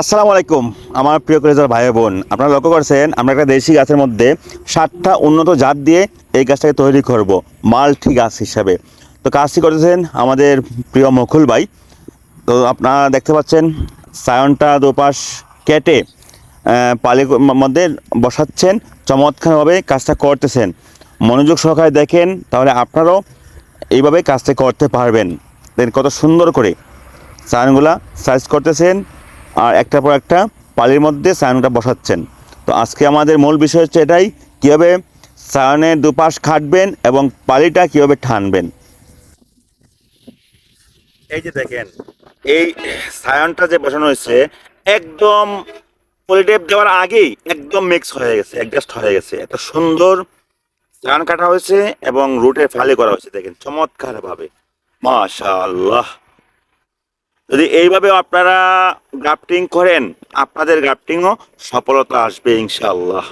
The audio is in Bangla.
আসসালামু আলাইকুম আমার প্রিয় কলেজার ভাই বোন, আপনারা লক্ষ্য করছেন আমরা একটা দেশি গাছের মধ্যে 7টা উন্নত জাত দিয়ে এই গাছটাকে তৈরি করব মাল্টি গাছ হিসাবে। তো কাজটি করতেছেন আমাদের প্রিয় মকুল ভাই। তো আপনারা দেখতে পাচ্ছেন সায়নটা দুপাশ কেটে পালির মধ্যে বসাচ্ছেন, চমৎকারভাবে কাজটা করতেছেন। মনোযোগ সহকারে দেখেন, তাহলে আপনারাও এইভাবে কাজটা করতে পারবেন। দেখেন কত সুন্দর করে সায়নগুলা সাইজ করতেছেন আর একটার পর একটা পালির মধ্যে সায়নটা বসাচ্ছেন। তো আজকে আমাদের মূল বিষয় হচ্ছে এটাই, কীভাবে সায়নের দুপাশ খাটবেন এবং পালিটা কীভাবে টানবেন। এই যে দেখেন, এই সায়নটা যে বসানো হয়েছে একদম পলিটেপ দেওয়ার আগেই একদম মিক্স হয়ে গেছে, অ্যাডজাস্ট হয়ে গেছে। এত সুন্দর সায়ন কাটা হয়েছে এবং রুটে ফালি করা হয়েছে, দেখেন চমৎকারভাবে, মাশাআল্লাহ। যদি এইভাবে আপনারা গ্রাফটিং করেন, আপনাদের গ্রাফটিংও সফলতা আসবে ইনশাআল্লাহ।